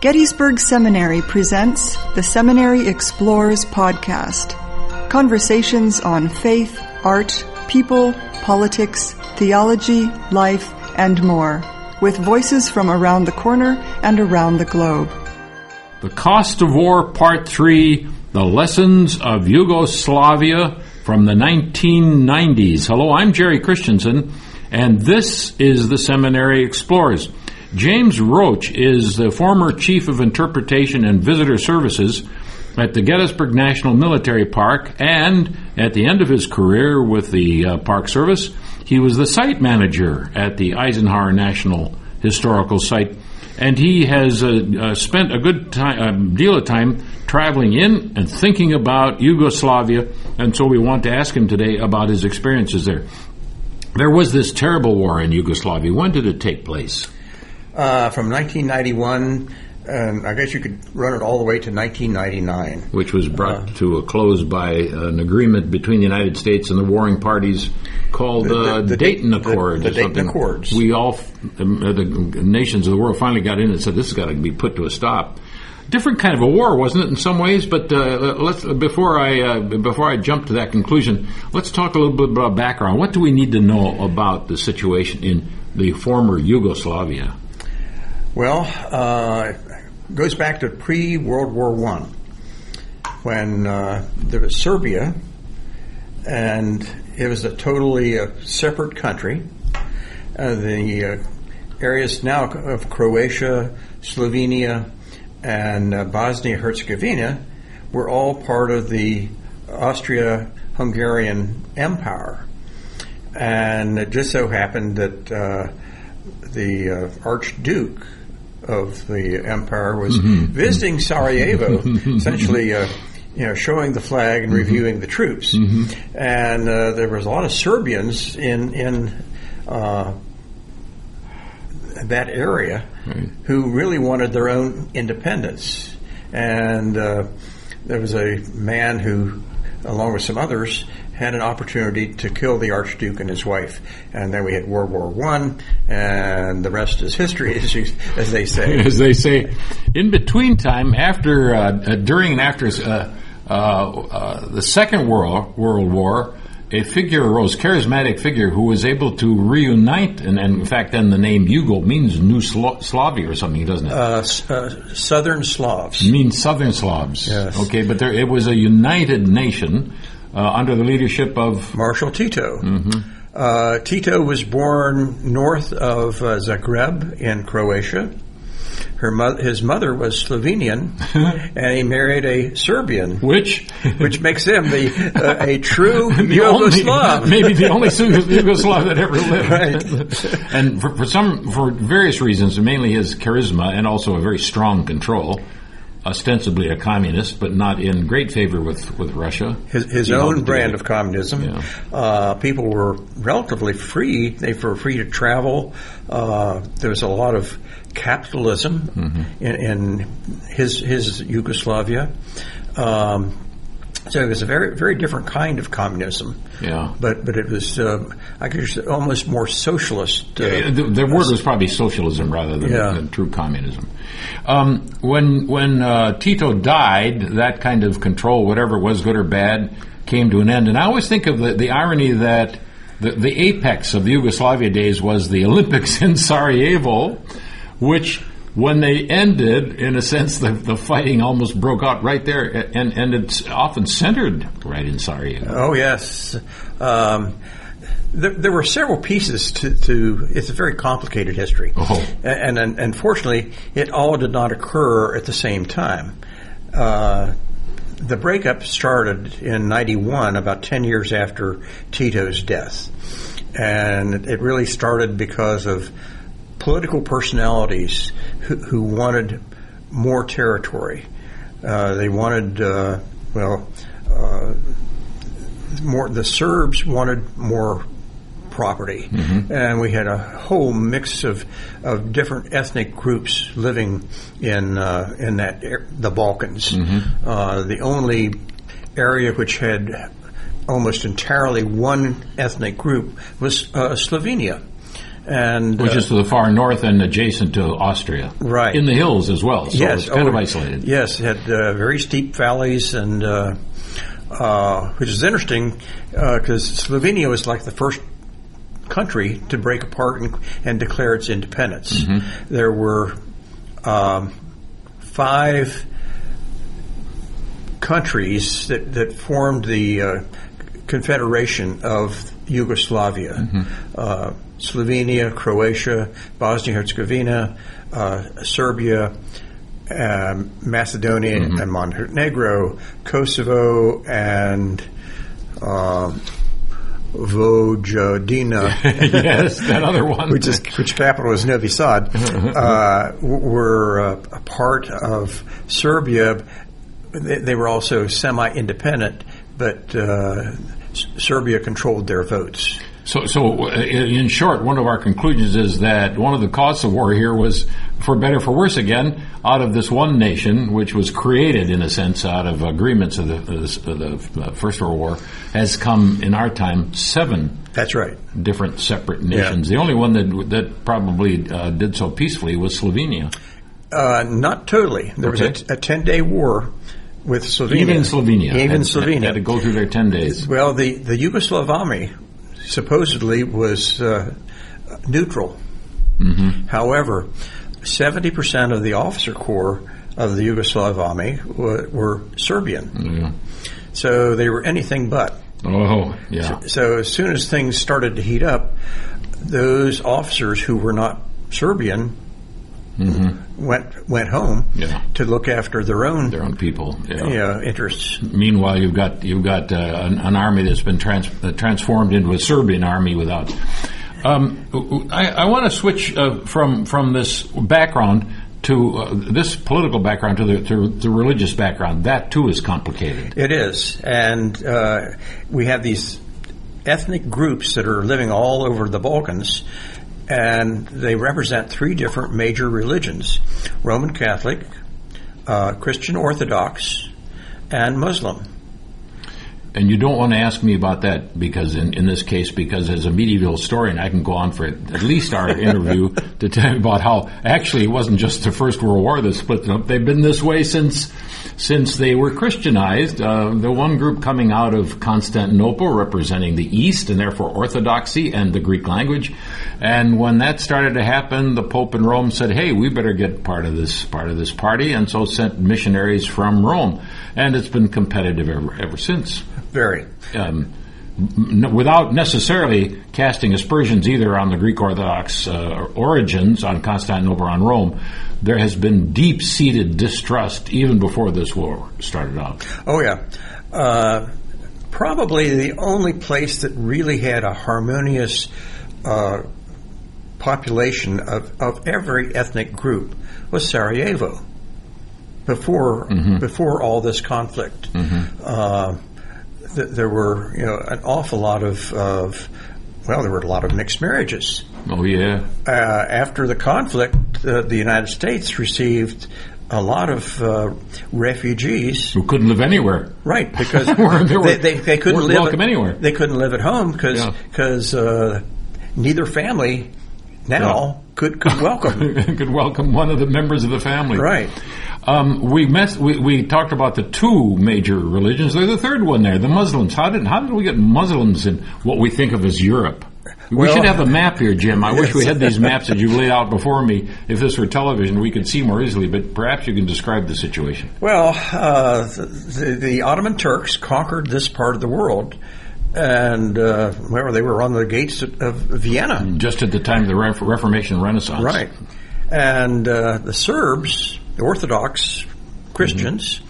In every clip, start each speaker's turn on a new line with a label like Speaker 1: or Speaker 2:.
Speaker 1: Gettysburg Seminary presents the Seminary Explores podcast. Conversations on faith, art, people, politics, theology, life, and more, with voices from around the corner and around the globe.
Speaker 2: The Cost of War, Part 3, The Lessons of Yugoslavia from the 1990s. Hello, I'm Jerry Christensen, and this is the Seminary Explores. James Roach is the former Chief of Interpretation and Visitor Services at the Gettysburg National Military Park, and at the end of his career with the Park Service, he was the site manager at the Eisenhower National Historical Site, and he has spent a good deal of time traveling in and thinking about Yugoslavia, and so we want to ask him today about his experiences there. There was this terrible war in Yugoslavia. When did it take place?
Speaker 3: From 1991, and I guess you could run it all the way to 1999.
Speaker 2: Which was brought to a close by an agreement between the United States and the warring parties called the Dayton Accords.
Speaker 3: The Dayton Accords.
Speaker 2: We all, the nations of the world, finally got in and said, this has got to be put to a stop. Different kind of a war, wasn't it, in some ways? But before I jump to that conclusion, let's talk a little bit about background. What do we need to know about the situation in the former Yugoslavia?
Speaker 3: Well, it goes back to pre-World War I, when there was Serbia, and it was a totally separate country. The areas now of Croatia, Slovenia, and Bosnia-Herzegovina were all part of the Austria-Hungarian Empire. And it just so happened that the Archduke of the empire was visiting Sarajevo, essentially showing the flag and reviewing the troops. And there was a lot of Serbians in that area who really wanted their own independence. And there was a man who, along with some others, had an opportunity to kill the Archduke and his wife. And then we had World War I, and the rest is history, as they say.
Speaker 2: As they say. In between time, during and after the Second World War, a figure arose, charismatic figure, who was able to reunite, and in fact then the name Yugo means New Slavia or something, doesn't it?
Speaker 3: Southern Slavs.
Speaker 2: It means Southern Slavs.
Speaker 3: Yes.
Speaker 2: Okay, but it was a united nation under the leadership of
Speaker 3: Marshal Tito. Tito was born north of Zagreb in Croatia. His mother was Slovenian, and he married a Serbian, which makes him a true Yugoslav.
Speaker 2: Maybe the only Yugoslav that ever lived.
Speaker 3: Right.
Speaker 2: And for various reasons, mainly his charisma and also a very strong control. Ostensibly a communist, but not in great favor with Russia.
Speaker 3: His own brand of communism. Yeah. People were relatively free. They were free to travel. There was a lot of capitalism in his Yugoslavia. So it was a very, very different kind of communism. Yeah. But it was, I guess, almost more socialist.
Speaker 2: The word was probably socialism rather than true communism. When Tito died, that kind of control, whatever it was, good or bad, came to an end. And I always think of the irony that the apex of the Yugoslavia days was the Olympics in Sarajevo, which, when they ended, in a sense, the fighting almost broke out right there, and it's often centered right in Sarajevo.
Speaker 3: Oh, yes. There were several pieces to it's a very complicated history. And unfortunately, it all did not occur at the same time. The breakup started in 91, about 10 years after Tito's death. And it really started because of political personalities who wanted more territory. They wanted, more. The Serbs wanted more property, and we had a whole mix of different ethnic groups living in the Balkans. The only area which had almost entirely one ethnic group was Slovenia. And
Speaker 2: which is to the far north and adjacent to Austria.
Speaker 3: Right.
Speaker 2: In the hills as well, so
Speaker 3: yes.
Speaker 2: it's kind of isolated.
Speaker 3: Yes, it had very steep valleys, and which is interesting because Slovenia was like the first country to break apart and declare its independence. Mm-hmm. There were 5 countries that formed the Confederation of Yugoslavia. Mm-hmm. Slovenia, Croatia, Bosnia-Herzegovina, Serbia, Macedonia, mm-hmm. and Montenegro, Kosovo, and Vojvodina.
Speaker 2: Yes, that other one.
Speaker 3: which capital is Novi Sad, were a part of Serbia. They were also semi-independent, but Serbia controlled their votes.
Speaker 2: So, in short, one of our conclusions is that one of the causes of war here was, for better for worse again, out of this one nation, which was created, in a sense, out of agreements of the First World War, has come, in our time, 7
Speaker 3: That's right.
Speaker 2: different separate nations. Yeah. The only one that probably did so peacefully was Slovenia.
Speaker 3: Not totally. There was a 10-day war with Slovenia.
Speaker 2: Even Slovenia.
Speaker 3: Slovenia
Speaker 2: had to go through their 10 days.
Speaker 3: Well, the Yugoslav army supposedly was neutral. Mm-hmm. However, 70% of the officer corps of the Yugoslav army were Serbian. Mm-hmm. So they were anything but.
Speaker 2: Oh, yeah.
Speaker 3: So as soon as things started to heat up, those officers who were not Serbian mm-hmm. went home to look after their own people, interests.
Speaker 2: Meanwhile, you've got an army that's been transformed into a Serbian army without. I want to switch from this background to this political background to the religious background. That too is complicated.
Speaker 3: It is, and we have these ethnic groups that are living all over the Balkans. And they represent 3 different major religions: Roman Catholic, Christian Orthodox, and Muslim.
Speaker 2: And you don't want to ask me about that because in this case, because as a medieval historian, I can go on for at least our interview to tell you about how actually it wasn't just the First World War that split them up. They've been this way since they were Christianized. The one group coming out of Constantinople representing the East and therefore Orthodoxy and the Greek language. And when that started to happen, the Pope in Rome said, hey, we better get part of this party, and so sent missionaries from Rome. And it's been competitive ever since.
Speaker 3: Very.
Speaker 2: Without necessarily casting aspersions either on the Greek Orthodox origins, on Constantinople or on Rome, there has been deep-seated distrust even before this war started out.
Speaker 3: Oh, yeah. Probably the only place that really had a harmonious population of every ethnic group was Sarajevo before all this conflict. Mm-hmm. There were, an awful lot of there were a lot of mixed marriages.
Speaker 2: Oh, yeah.
Speaker 3: After the conflict, the United States received a lot of refugees
Speaker 2: who couldn't live anywhere.
Speaker 3: Right, because they couldn't live
Speaker 2: welcome anywhere.
Speaker 3: They couldn't live at home because neither family now could welcome
Speaker 2: could welcome one of the members of the family.
Speaker 3: Right.
Speaker 2: We talked about the 2 major religions. There's the third one there, the Muslims. How did we get Muslims in what we think of as Europe? We should have a map here, Jim. I wish we had these maps that you've laid out before me. If this were television, we could see more easily, but perhaps you can describe the situation.
Speaker 3: Well, the Ottoman Turks conquered this part of the world, and they were on the gates of Vienna.
Speaker 2: Just at the time of the Reformation and Renaissance.
Speaker 3: Right. And the Serbs, the Orthodox Christians,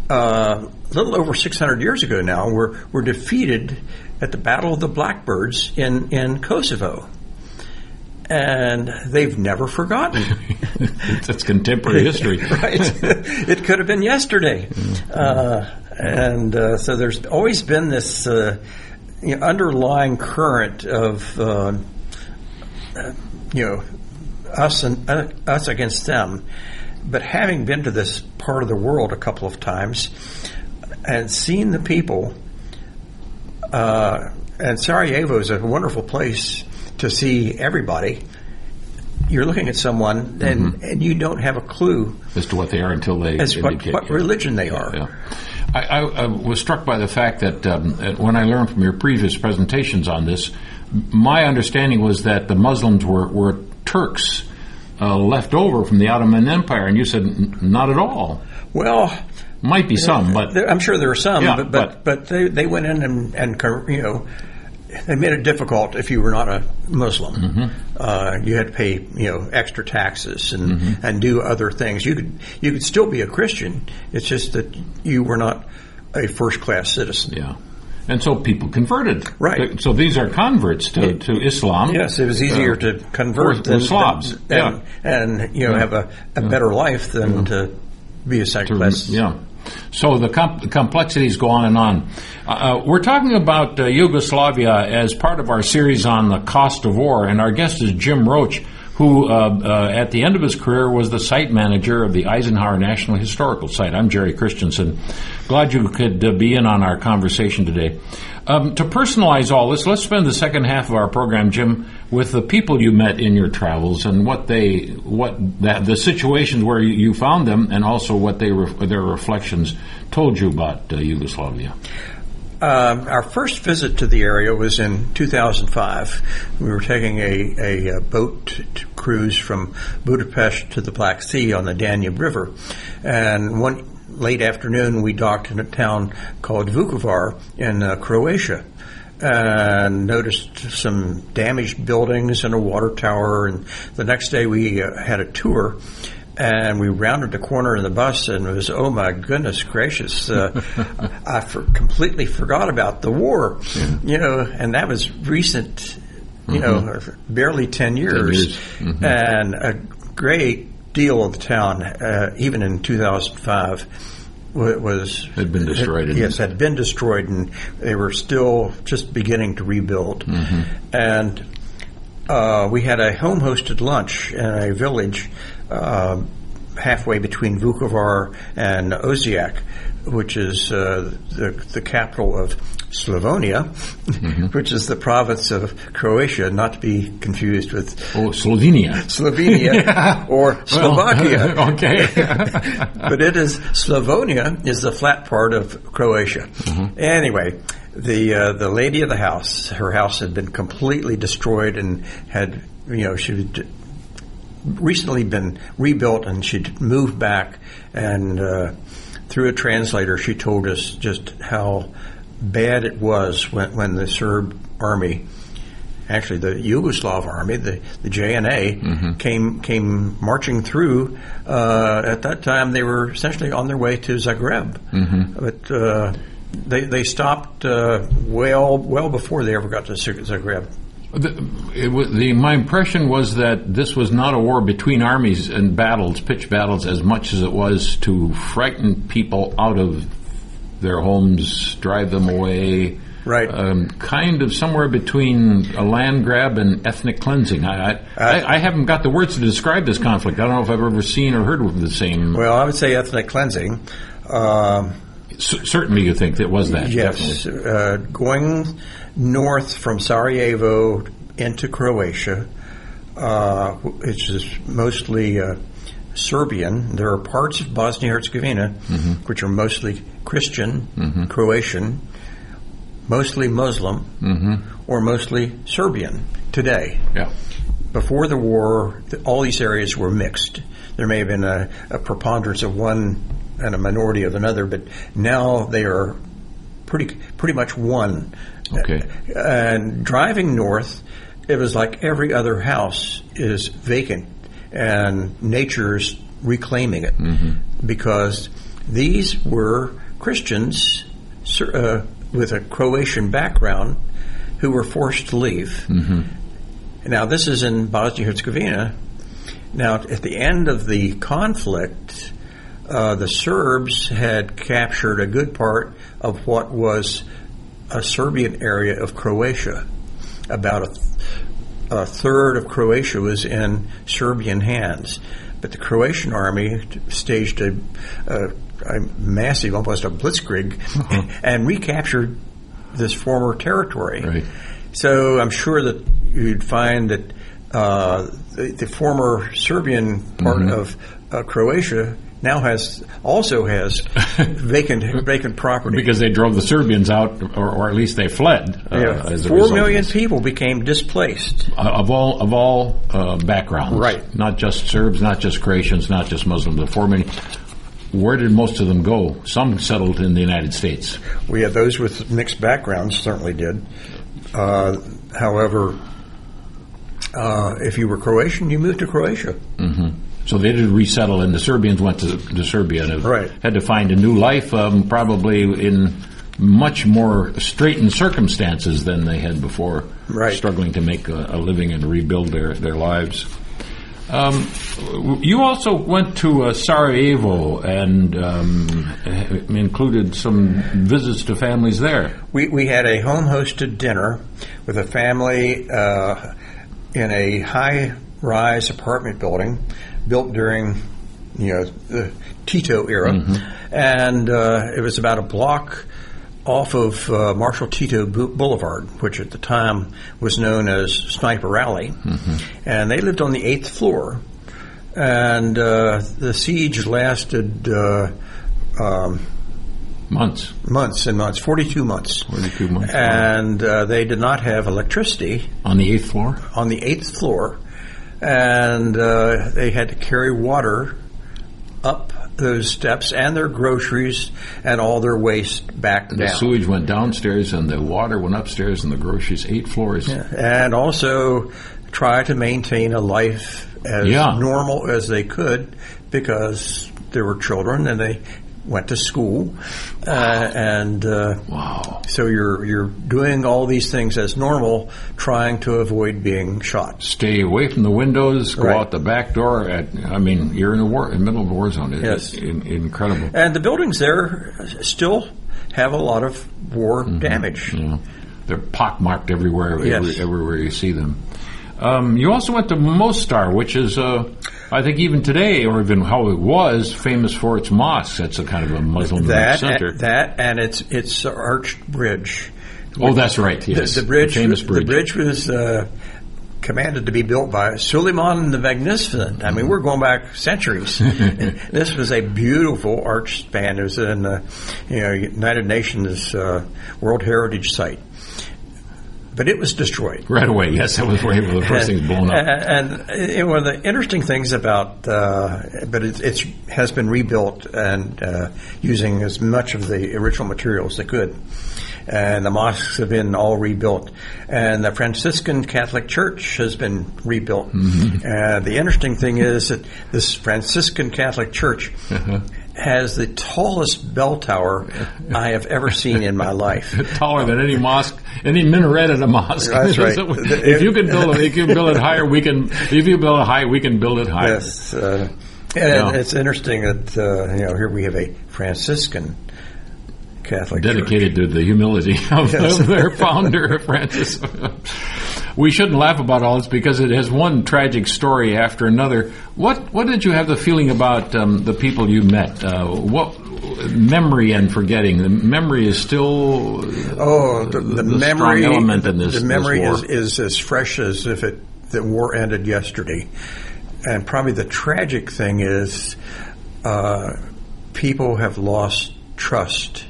Speaker 3: a little over 600 years ago now, were defeated at the Battle of the Blackbirds in Kosovo. And they've never forgotten.
Speaker 2: That's contemporary history.
Speaker 3: Right. It could have been yesterday. So there's always been this underlying current of us against them. But having been to this part of the world a couple of times and seen the people, and Sarajevo is a wonderful place to see everybody, you're looking at someone and you don't have a clue
Speaker 2: as to what they are until they indicate
Speaker 3: what religion they are.
Speaker 2: Yeah. I was struck by the fact that when I learned from your previous presentations on this, my understanding was that the Muslims were Turks left over from the Ottoman Empire, and you said not at all.
Speaker 3: Well,
Speaker 2: might be some, but
Speaker 3: I'm sure there are some.
Speaker 2: Yeah,
Speaker 3: but they went in and they made it difficult if you were not a Muslim.
Speaker 2: Mm-hmm.
Speaker 3: You had to pay extra taxes and do other things. You could still be a Christian. It's just that you were not a first class citizen.
Speaker 2: Yeah. And so people converted.
Speaker 3: Right.
Speaker 2: So these are converts to Islam.
Speaker 3: Yes, it was easier to convert
Speaker 2: than Slavs.
Speaker 3: And have a better life than to be a second class.
Speaker 2: Yeah. So the complexities go on and on. We're talking about Yugoslavia as part of our series on the cost of war, and our guest is Jim Roach, who at the end of his career was the site manager of the Eisenhower National Historical Site. I'm Jerry Christensen. Glad you could be in on our conversation today. To personalize all this, let's spend the second half of our program, Jim, with the people you met in your travels and the situations where you found them, and also what their reflections told you about Yugoslavia.
Speaker 3: Our first visit to the area was in 2005. We were taking a boat cruise from Budapest to the Black Sea on the Danube River, and one late afternoon we docked in a town called Vukovar in Croatia, and noticed some damaged buildings and a water tower. And the next day we had a tour, and we rounded the corner in the bus, and it was, oh my goodness gracious, I completely forgot about the war, and that was recent, barely 10 years. Mm-hmm. And a great deal of the town, even in 2005, had been destroyed. Had been destroyed, and they were still just beginning to rebuild. Mm-hmm. And we had a home-hosted lunch in a village halfway between Vukovar and Osijek, which is the capital of Slavonia, mm-hmm. which is the province of Croatia, not to be confused with
Speaker 2: Slovenia
Speaker 3: yeah. or Slovakia.
Speaker 2: Okay.
Speaker 3: But Slavonia is the flat part of Croatia. Mm-hmm. Anyway, the lady of the house, her house had been completely destroyed and had, she had recently been rebuilt, and she'd moved back, and through a translator she told us just how bad it was when the Serb army, actually the Yugoslav army, the JNA, mm-hmm. came marching through. At that time they were essentially on their way to Zagreb, mm-hmm. but they stopped well before they ever got to Zagreb.
Speaker 2: My impression was that this was not a war between armies and pitched battles, as much as it was to frighten people out of their homes, drive them away.
Speaker 3: Right.
Speaker 2: Kind of somewhere between a land grab and ethnic cleansing. I haven't got the words to describe this conflict. I don't know if I've ever seen or heard of the same.
Speaker 3: Well, I would say ethnic cleansing.
Speaker 2: Certainly you think it was that.
Speaker 3: Yes. Going north from Sarajevo into Croatia, which is mostly Serbian. There are parts of Bosnia-Herzegovina mm-hmm. which are mostly Christian, mm-hmm. Croatian, mostly Muslim, mm-hmm. or mostly Serbian today.
Speaker 2: Yeah.
Speaker 3: Before the war, all these areas were mixed. There may have been a preponderance of one and a minority of another, but now they are pretty much one.
Speaker 2: Okay.
Speaker 3: And driving north, it was like every other house is vacant, and nature's reclaiming it, mm-hmm. because these were Christians with a Croatian background who were forced to leave. Mm-hmm. Now, this is in Bosnia-Herzegovina. Now, at the end of the conflict, the Serbs had captured a good part of what was a Serbian area of Croatia. About a third of Croatia was in Serbian hands. But the Croatian army staged a massive, almost a blitzkrieg, and recaptured this former territory.
Speaker 2: Right.
Speaker 3: So I'm sure that you'd find that the former Serbian part of Croatia now also has vacant property
Speaker 2: because they drove the Serbians out, or at least they fled. As a
Speaker 3: 4 million people became displaced
Speaker 2: of all backgrounds.
Speaker 3: Right,
Speaker 2: not just Serbs, not just Croatians, not just Muslims. The 4 million. Where did most of them go? Some settled in the United States.
Speaker 3: We had those with mixed backgrounds, certainly did. However, if you were Croatian, you moved to Croatia.
Speaker 2: Mm-hmm. So they did resettle, and the Serbians went to Serbia and had to find a new life, probably in much more straitened circumstances than they had before, struggling to make a living and rebuild their lives. You also went to Sarajevo and included some visits to families there.
Speaker 3: We had a home-hosted dinner with a family in a high-rise apartment building built during the Tito era, and it was about a block off of Marshal Tito Boulevard, which at the time was known as Sniper Alley, and they lived on the 8th floor, and the siege lasted months and months, 42 months.
Speaker 2: 42 months.
Speaker 3: And they did not have electricity.
Speaker 2: On the 8th floor?
Speaker 3: On the 8th floor. And they had to carry water up those steps and their groceries and all their waste back down.
Speaker 2: The sewage went downstairs and the water went upstairs and the groceries 8 floors.
Speaker 3: Yeah. And also try to maintain a life as normal as they could because there were children and they went to school. So you're doing all these things as normal, trying to avoid being shot.
Speaker 2: Stay away from the windows, go out the back door. You're in the middle of a war zone. It's incredible.
Speaker 3: And the buildings there still have a lot of war damage.
Speaker 2: Yeah. They're pockmarked everywhere you see them. You also went to Mostar, which is, I think even today, or even how it was, famous for its mosques. That's a kind of a Muslim center.
Speaker 3: And its arched bridge.
Speaker 2: Oh, that's right, yes.
Speaker 3: The bridge,
Speaker 2: famous bridge.
Speaker 3: The bridge was commanded to be built by Suleiman the Magnificent. I mean, we're going back centuries. This was a beautiful arch span. It was in the United Nations World Heritage Site. But it was destroyed.
Speaker 2: Right away, yes. That was where the first thing blown up.
Speaker 3: And one of the interesting things about, but it has been rebuilt and using as much of the original material as they could. And the mosques have been all rebuilt. And the Franciscan Catholic Church has been rebuilt. The interesting thing is that this Franciscan Catholic Church has the tallest bell tower I have ever seen in my life.
Speaker 2: Taller than any mosque, any minaret at a mosque.
Speaker 3: That's right.
Speaker 2: If you can build it higher, we can. If you build it high, we can build it higher.
Speaker 3: Yes, and it's interesting that here we have a Franciscan Catholic
Speaker 2: dedicated
Speaker 3: Church.
Speaker 2: to the humility of their founder, Francis. We shouldn't laugh about all this because it has one tragic story after another. What did you have the feeling about the people you met? What memory and forgetting? The memory is still
Speaker 3: the memory
Speaker 2: strong element in this.
Speaker 3: The memory
Speaker 2: this war.
Speaker 3: is as fresh as if the war ended yesterday. And probably the tragic thing is people have lost trust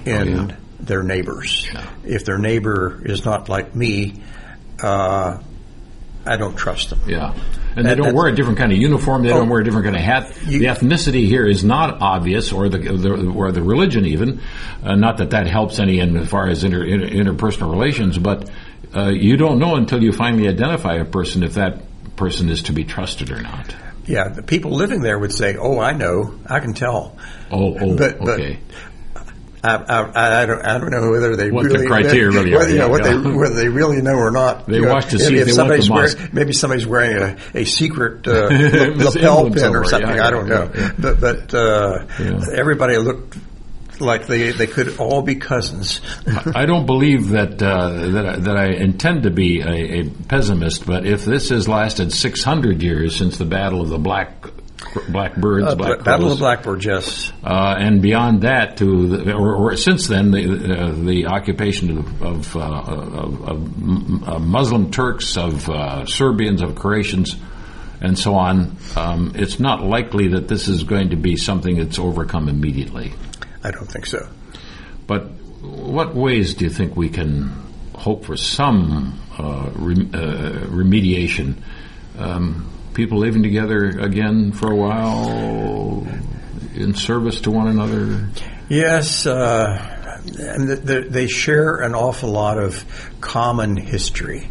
Speaker 3: in their neighbors. Yeah. If their neighbor is not like me, I don't trust them.
Speaker 2: Yeah. And they don't wear a different kind of uniform. They don't wear a different kind of hat. The ethnicity here is not obvious, or the religion even. Not that helps any as far as interpersonal relations, but you don't know until you finally identify a person if that person is to be trusted or not.
Speaker 3: Yeah, the people living there would say, "Oh, I know, I can tell."
Speaker 2: Okay.
Speaker 3: I don't know whether they
Speaker 2: what
Speaker 3: really
Speaker 2: the criteria really are.
Speaker 3: Whether they really know or not.
Speaker 2: They watch to see if they want the mosque.
Speaker 3: Maybe somebody's wearing a secret lapel pin or something. I don't know. Yeah. But everybody looked like they could all be cousins.
Speaker 2: I don't believe that I intend to be a pessimist, but if this has lasted 600 years since the Battle of the Black Blackbirds, black
Speaker 3: Battle
Speaker 2: crows.
Speaker 3: of the Blackbirds, yes.
Speaker 2: And beyond that, or since then, the occupation of Muslim Turks, of Serbians, of Croatians, and so on. It's not likely that this is going to be something that's overcome immediately.
Speaker 3: I don't think so.
Speaker 2: But what ways do you think we can hope for some remediation? People living together again for a while, in service to one another? Yes,
Speaker 3: and they share an awful lot of common history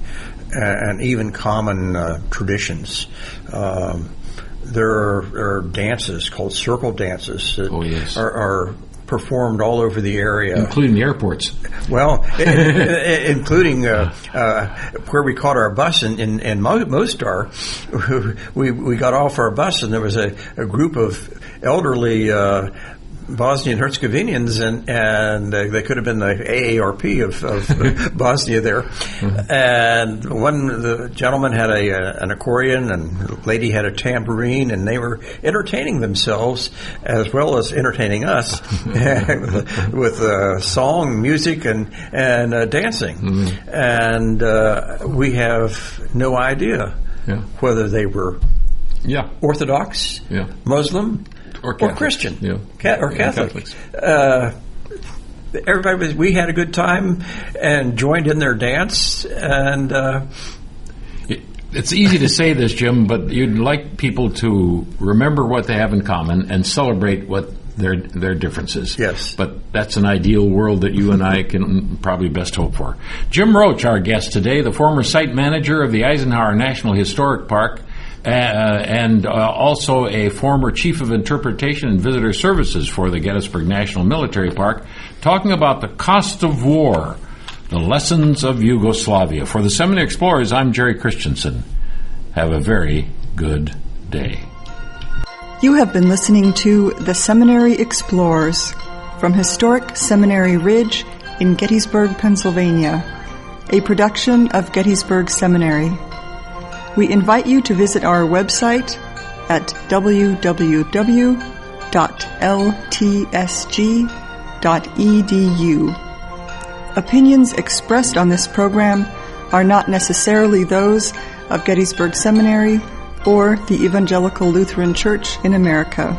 Speaker 3: and even common traditions. There are dances called circle dances that are performed all over the area,
Speaker 2: including the airports.
Speaker 3: Well, including where we caught our bus in Mostar. We got off our bus and there was a group of elderly Bosnian Herzegovinians, and they could have been the AARP of Bosnia there. And the gentleman had an accordion, and the lady had a tambourine, and they were entertaining themselves as well as entertaining us with song, music, and dancing. Mm-hmm. And we have no idea whether they were Orthodox, Muslim, or Christian, or Catholics. Everybody we had a good time and joined in their dance. And
Speaker 2: it's easy to say this, Jim, but you'd like people to remember what they have in common and celebrate what their differences.
Speaker 3: Yes.
Speaker 2: But that's an ideal world that you and I can probably best hope for. Jim Roach, our guest today, the former site manager of the Eisenhower National Historic Park, and also a former chief of interpretation and visitor services for the Gettysburg National Military Park, talking about the cost of war, the lessons of Yugoslavia. For the Seminary Explorers, I'm Jerry Christensen. Have a very good day.
Speaker 1: You have been listening to The Seminary Explorers from historic Seminary Ridge in Gettysburg, Pennsylvania, a production of Gettysburg Seminary. We invite you to visit our website at www.ltsg.edu. Opinions expressed on this program are not necessarily those of Gettysburg Seminary or the Evangelical Lutheran Church in America.